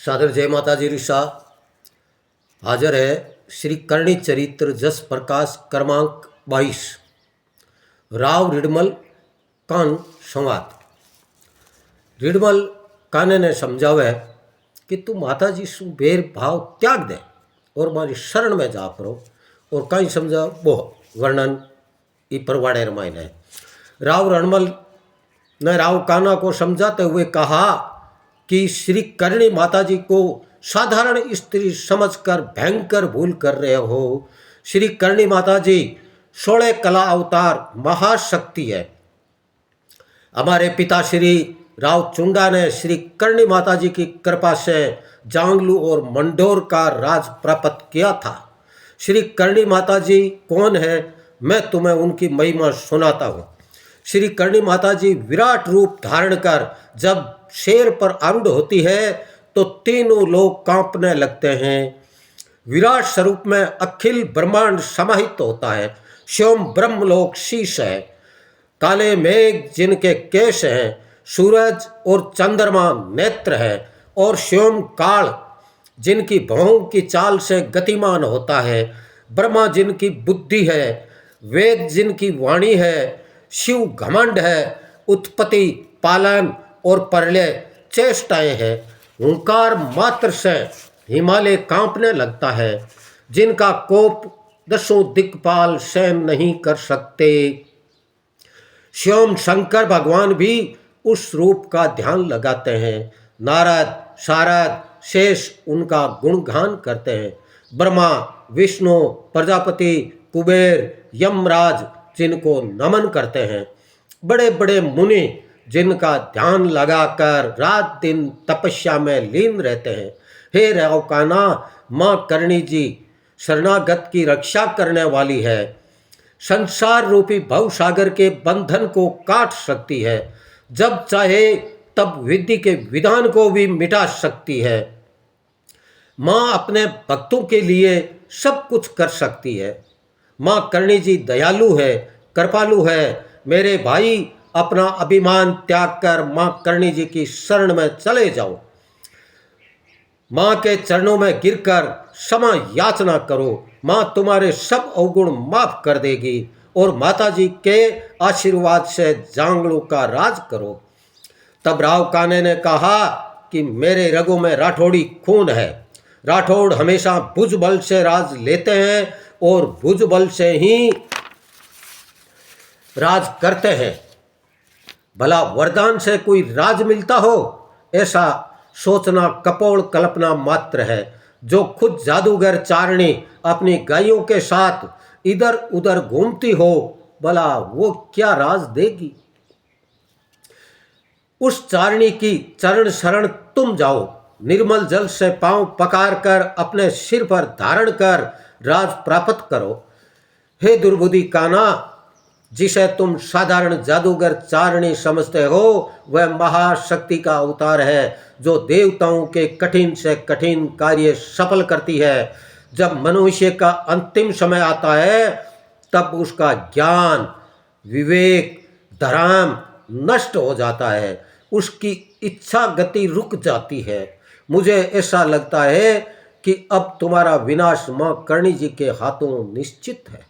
सादर जय माता जी ऋषा हाजिर है श्री करणी चरित्र जस प्रकाश क्रमांक 22 राव रिडमल कान संवाद। रिडमल काने ने समझावे कि तू माता जी सु भेर भाव त्याग दे और मारी शरण में जा करो और कहीं समझा वो वर्णन ई परवाड़े रामायण है। राव रणमल ने राव काना को समझाते हुए कहा कि श्री करणी माता जी को साधारण स्त्री समझकर भयंकर भूल कर रहे हो। श्री करणी माता जी 16 कला अवतार महाशक्ति है। हमारे पिता श्री राव चुंडा ने श्री करणी माता जी की कृपा से जांगलू और मंडोर का राज प्राप्त किया था। श्री करणी माता जी कौन है, मैं तुम्हें उनकी महिमा सुनाता हूँ। श्री करणी माता जी विराट रूप धारण कर जब शेर पर आरूढ़ होती है तो तीनों लोग कांपने लगते हैं। विराट स्वरूप में अखिल ब्रह्मांड समाहित होता है। स्वयं ब्रह्मलोक शीश है। काले मेघ जिनके केश हैं, सूरज और चंद्रमा नेत्र है और स्वयं काल जिनकी भौं की चाल से गतिमान होता है। ब्रह्मा जिनकी बुद्धि है, वेद जिनकी वाणी है, शिव घमंड है, उत्पत्ति पालन और प्रलय चेष्टाएं हैं। ओंकार मात्र से हिमालय कांपने लगता है, जिनका कोप 10 दिक्पाल सहन नहीं कर सकते। स्वयं शंकर भगवान भी उस रूप का ध्यान लगाते हैं। नारद शारद शेष उनका गुणगान करते हैं। ब्रह्मा विष्णु प्रजापति कुबेर यमराज जिनको नमन करते हैं। बड़े बड़े मुनि जिनका ध्यान लगाकर रात दिन तपस्या में लीन रहते हैं। हे राव काना, माँ करणी जी शरणागत की रक्षा करने वाली है। संसार रूपी भवसागर के बंधन को काट सकती है। जब चाहे तब विधि के विधान को भी मिटा सकती है। माँ अपने भक्तों के लिए सब कुछ कर सकती है। माँ करणी जी दयालु है, कृपालु है। मेरे भाई, अपना अभिमान त्याग कर माँ करणी जी की शरण में चले जाओ। माँ के चरणों में गिरकर क्षमा याचना करो। माँ तुम्हारे सब अवगुण माफ कर देगी और माता जी के आशीर्वाद से जांगलू का राज करो। तब राव काने ने कहा कि मेरे रगों में राठौड़ी खून है। राठौड़ हमेशा भुजबल से राज लेते हैं और भुजबल से ही राज करते हैं। भला वरदान से कोई राज मिलता हो, ऐसा सोचना कपोल कल्पना मात्र है। जो खुद जादूगर चारणी अपनी गायों के साथ इधर उधर घूमती हो, भला वो क्या राज देगी। उस चारणी की चरण शरण तुम जाओ। निर्मल जल से पांव पकार कर अपने सिर पर धारण कर राज प्राप्त करो। हे दुर्बुद्धि काना, जिसे तुम साधारण जादूगर चारणी समझते हो, वह महाशक्ति का अवतार है जो देवताओं के कठिन से कठिन कार्य सफल करती है। जब मनुष्य का अंतिम समय आता है तब उसका ज्ञान विवेक धर्म नष्ट हो जाता है। उसकी इच्छा गति रुक जाती है। मुझे ऐसा लगता है कि अब तुम्हारा विनाश मां करणी जी के हाथों निश्चित है।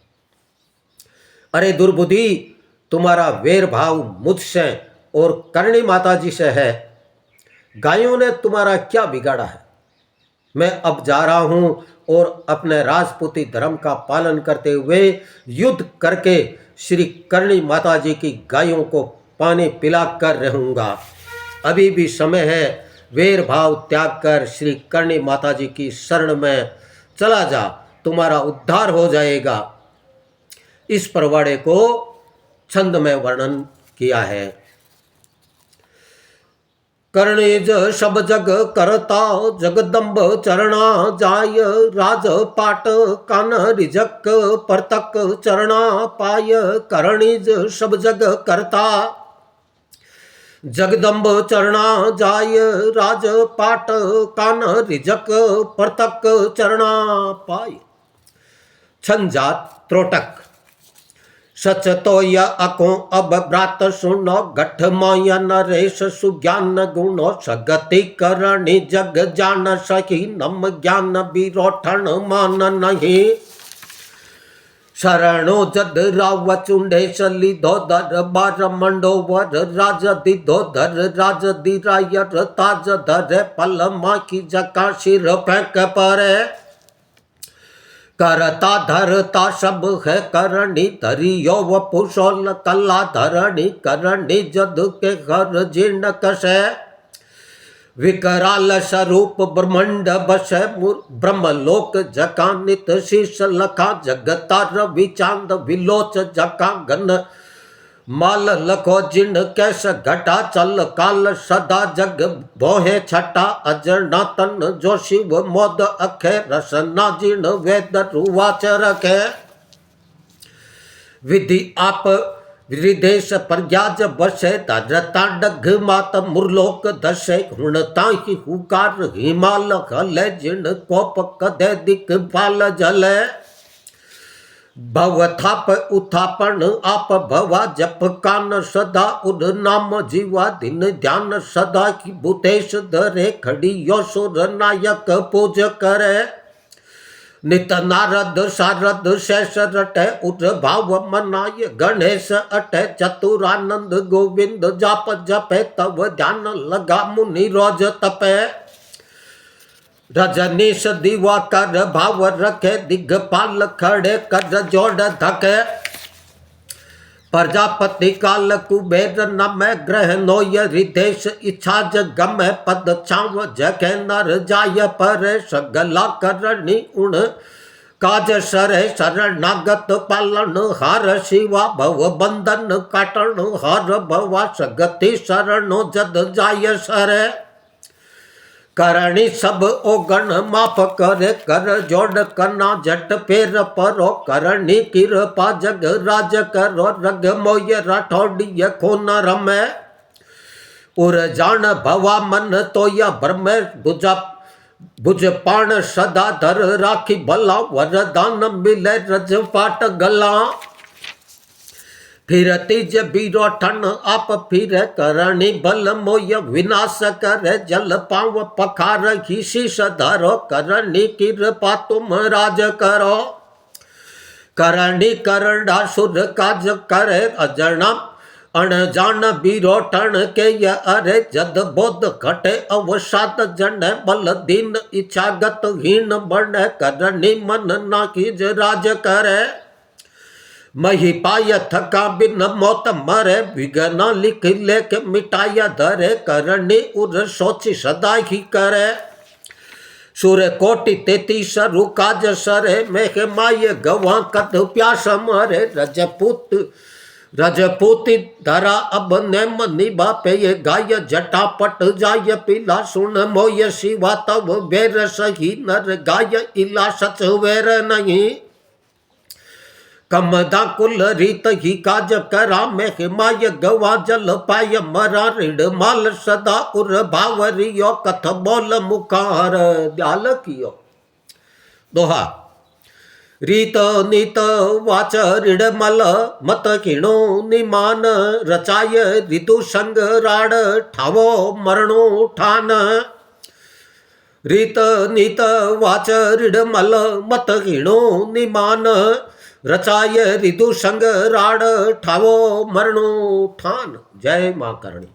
अरे दुर्बुद्धि, तुम्हारा वैर भाव मुझसे और करणी माता जी से है। गायों ने तुम्हारा क्या बिगाड़ा है। मैं अब जा रहा हूं और अपने राजपूती धर्म का पालन करते हुए युद्ध करके श्री करणी माता जी की गायों को पानी पिलाकर रहूंगा। अभी भी समय है। वैर भाव त्याग कर श्री करणी माता जी की शरण में चला जा, तुम्हारा उद्धार हो जाएगा। इस परवाड़े को छंद में वर्णन किया है। कर्णिज सब जग करता जगदम्ब चरणा जाय। राजपाट कान रिजक परतक चरणा पाय। कर्णिज सब जग करता जगदम्ब चरणा जाय। राजपाट कान रिजक परतक चरणा पाय। छंद जात त्रोटक। सच तो य अको अब ब्रात सुनो गठ माया नरेश सुज्ञान गुणो सगति करणी जग जान सही नम ज्ञान बिरोठन मान नहीं शरणो जद राव चुंडेश लिधोधर बार मंडोवर राज दिधोधर राज दिरायर ताज धरे पल माखी जका सिर फेंक परे करता धरता सब है करणी धरियो व पुषोल कला धरणी करणी जद के घर जीर्ण कसे विकराल स्वरूप ब्रह्मंड बस ब्रह्मलोक जका नित शीश लखा जगतार विचांद विलोच जका घन माल लखो जिन कैस घटा चल काल सदा जग बोहे छटा अजरना तन जो शिव मोद अखे रसना जिन वेद रुवाच रखे विधि आप विदेश प्रज्ञाज बसे धरता डग मात मुरलोक दशे हुणता ही हुकार हिमाल हले जिन कोप कदे दिक्पाल जले भव थाप उत्थापन आप भवा जप कान सदा उद नाम जीवा दिन ध्यान सदा की भूतेश धरे खड़ी योसुर नायक पूज करे नित नारद शारद शेष रटे उद भाव मनाय गणेश अटे चतुरानंद गोविंद जाप जपे तब ध्यान लगा मुनि रोज तपे रजनीश दिवाकर भाव रखे दिग्पाल खड़े कर जोड़ धके प्रजापति काल कुबेर नम ग्रह नोय हृदेश इच्छा जगम पद छाव जगे नर जाय पर सगला करणी उण काज सरे शरणागत पालन हार शिवा भव बंधन काटन हर भवा सगति शरणो जद जाय सरे करणी सब ओगण माफ करे कर जोड़ करना जट फेर परो करणी कृपा जग राज करो रग मोय राठौड़िय खून रमे उर जान भवा मन तो या ब्रह्म बुझा बुझ पाण सदा धर राखी भला वरदान मिले रज पाट गला फिर तिज बीरो ठन आप फिर करणी बल मोय विनाश करे जल पाव पखार ही शीश धरो करणी कृपा तुम राज करो करणी करड़ा सुर काज करे अजणा अणजान बीरो ठन के य अरे जद बोध घटे अवसाद जन बल दीन इच्छागत हीन बन करणी मन नाखिज राज करे मही पाय थका बिन मौत मरे विघ्न लिख लेख मिटाया धरे करणी उर सोची सदा ही करे सूर्य कोटि 33 रुकाज सरे मेघ माय गवा कद प्यास मरे रजपूति धरा अब नेम निभा पे गाय जटा पट जाय पीला सुन मोय शिवा तब वेर सही नर गाय इला सच वेर नहीं कमदा कुल रीत ही काज करा में हिमाय गवा जल पाय मरा ऋण माल सदा उर भावरियो कथ बोल मुखार दयाल कियो दोहा रीत नीत वाच ऋणमल मत किणो निमान रचाय ऋतु संग राड ठावो मरणो ठान रीत नीत वाच ऋणमल मत किणो निमान रचाय ऋतु संग राड ठावो मरणो ठान। जय मां करणी।